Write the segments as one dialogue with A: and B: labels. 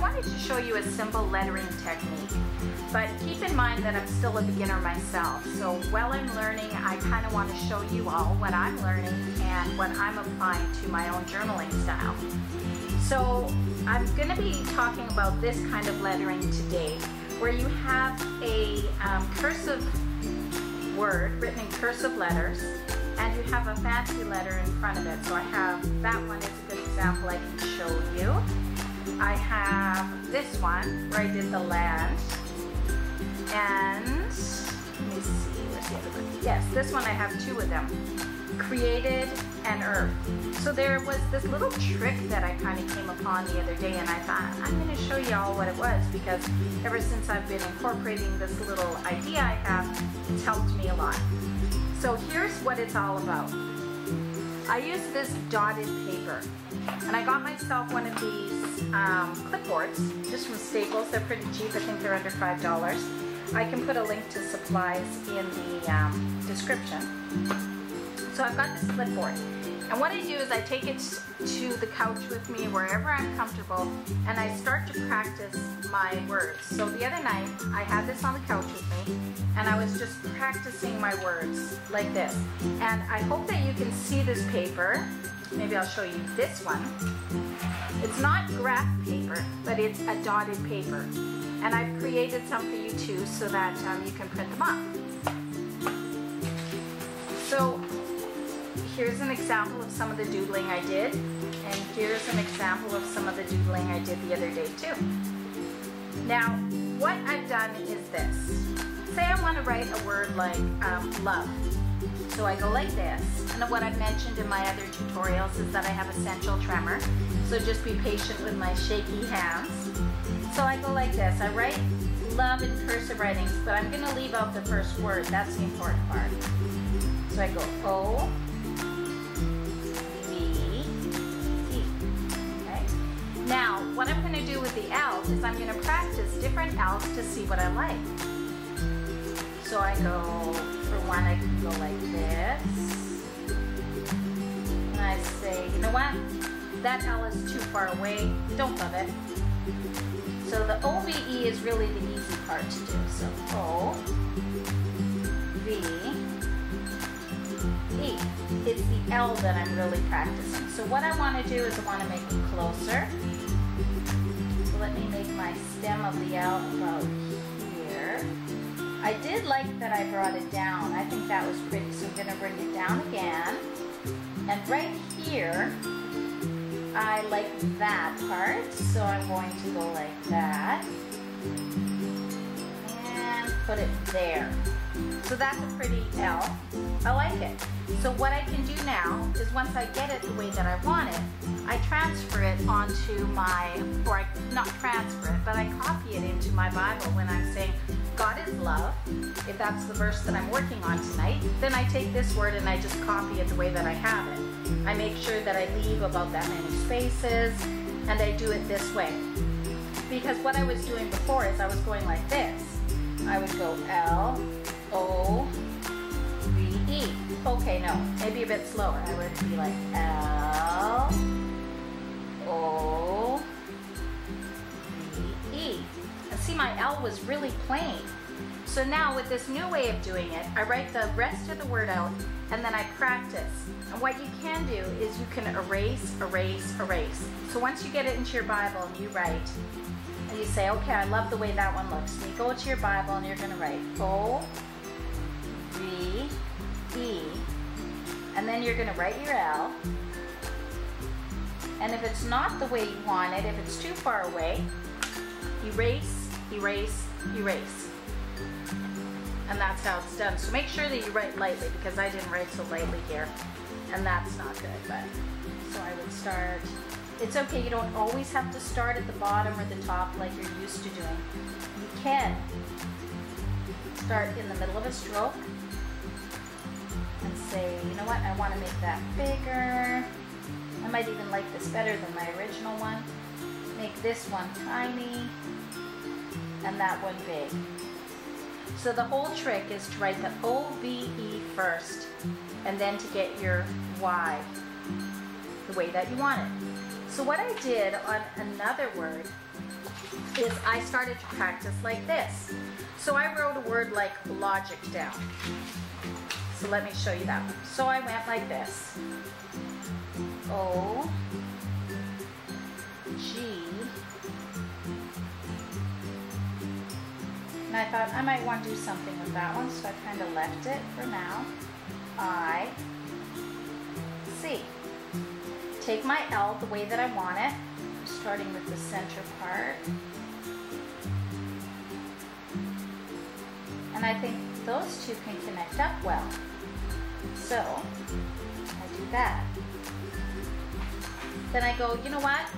A: wanted to show you a simple lettering technique, but keep in mind that I'm still a beginner myself. So while I'm learning, I kind of want to show you all what I'm learning and what I'm applying to my own journaling style. So I'm going to be talking about this kind of lettering today, where you have a cursive word written in cursive letters, and you have a fancy letter in front of it. So I have that one is a good example I can show you. I have this one where I did the land, and let me see, where's the other one? Yes, this one I have two of them, created and earth. So there was this little trick that I kind of came upon the other day, and I thought I'm going to show you all what it was, because ever since I've been incorporating this little idea I have, it's helped me a lot. So here's what it's all about. I use this dotted paper, and I got myself one of these clipboards just from Staples. They're pretty cheap. I think they're under $5. I can put a link to supplies in the description. So I've got this clipboard, and what I do is I take it to the couch with me wherever I'm comfortable, and I start to practice my words. So the other night I had this on the couch with me, and I was just practicing my words like this. And I hope that you can see this paper. Maybe I'll show you this one. It's not graph paper, but it's a dotted paper, and I've created some for you too, so that you can print them off. So here's an example of some of the doodling I did, and here's an example of some of the doodling I did the other day too. Now, what I've done is this. Say I want to write a word like love. So I go like this, and what I've mentioned in my other tutorials is that I have essential tremor, so just be patient with my shaky hands. So I go like this. I write love in cursive writings, but I'm going to leave out the first word. That's the important part. So I go O, Now, what I'm going to do with the L's is I'm going to practice different L's to see what I like. So I go, for one, I can go like this. And I say, you know what? That L is too far away. Don't love it. So the OVE is really the easy part to do. So O, V, E. It's the L that I'm really practicing. So what I want to do is I want to make it closer. So let me make my stem of the L about here. I did like that I brought it down. I think that was pretty. So I'm going to bring it down again. And right here, I like that part. So I'm going to go like that. And put it there. So that's a pretty L. I like it. So what I can do now is once I get it the way that I want it, I transfer it onto my, or I not transfer it, but I copy it into my Bible when I'm saying God is love. If that's the verse that I'm working on tonight, then I take this word and I just copy it the way that I have it. I make sure that I leave about that many spaces, and I do it this way. Because what I was doing before is I was going like this. I would go L, O, V, E. Okay, no, maybe a bit slower. I would be like L, O, V, E. And see, my L was really plain. So now with this new way of doing it, I write the rest of the word out, and then I practice. And what you can do is you can erase, erase, erase. So once you get it into your Bible and you write, and you say, okay, I love the way that one looks. And you go to your Bible and you're going to write O, V, E, and then you're going to write your L. And if it's not the way you want it, if it's too far away, erase, erase, erase. And that's how it's done. So make sure that you write lightly, because I didn't write so lightly here, and that's not good. But so I would start. It's okay, you don't always have to start at the bottom or the top like you're used to doing. You can start in the middle of a stroke and say, you know what, I want to make that bigger. I might even like this better than my original one. Make this one tiny and that one big. So the whole trick is to write the O-V-E first, and then to get your Y the way that you want it. So what I did on another word is I started to practice like this. So I wrote a word like logic down. So let me show you that one. So I went like this. O, G, and I thought I might want to do something with that one, so I kind of left it for now. I, C. Take my L the way that I want it, starting with the center part. And I think those two can connect up well. So I do that. Then I go, you know what?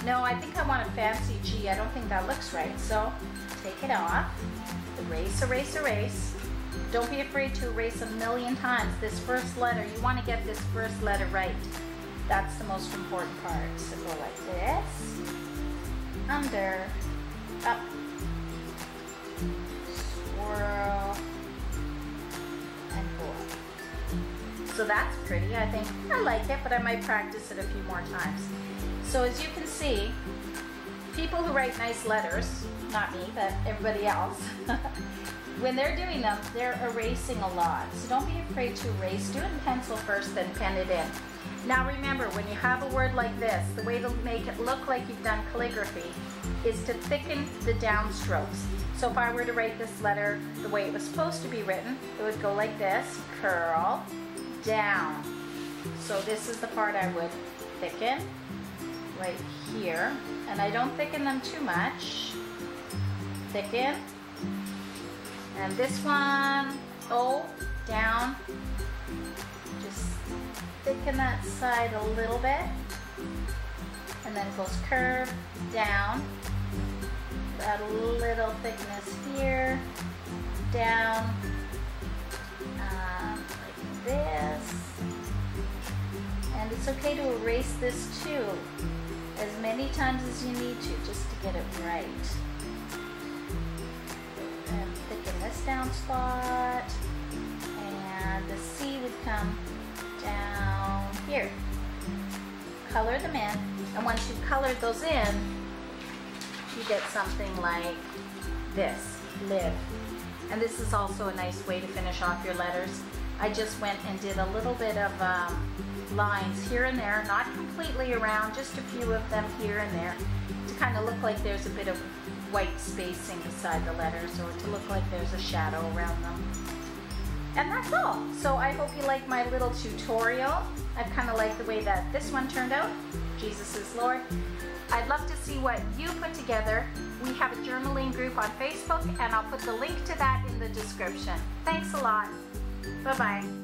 A: No, I think I want a fancy G. I don't think that looks right. So take it off. Erase, erase, erase. Don't be afraid to erase a million times. This first letter, you want to get this first letter right. That's the most important part. So go like this, under, up, swirl, and go up. So that's pretty. I think I like it, but I might practice it a few more times. So as you can see, people who write nice letters, not me, but everybody else, when they're doing them, they're erasing a lot. So don't be afraid to erase. Do it in pencil first, then pen it in. Now remember, when you have a word like this, the way to make it look like you've done calligraphy is to thicken the downstrokes. So if I were to write this letter the way it was supposed to be written, it would go like this, curl, down. So this is the part I would thicken right here. And I don't thicken them too much. Thicken. And this one, O, down. Just thicken that side a little bit, and then it goes curve down, add a little thickness here, down, like this. And it's okay to erase this too, as many times as you need to, just to get it right. And thicken this down spot, and the C would come down here. Color them in, and once you've colored those in, you get something like this, live. And this is also a nice way to finish off your letters. I just went and did a little bit of lines here and there, not completely around, just a few of them here and there, to kind of look like there's a bit of white spacing beside the letters, or to look like there's a shadow around them. And that's all. So I hope you like my little tutorial. I kind of like the way that this one turned out. Jesus is Lord. I'd love to see what you put together. We have a journaling group on Facebook, and I'll put the link to that in the description. Thanks a lot. Bye-bye.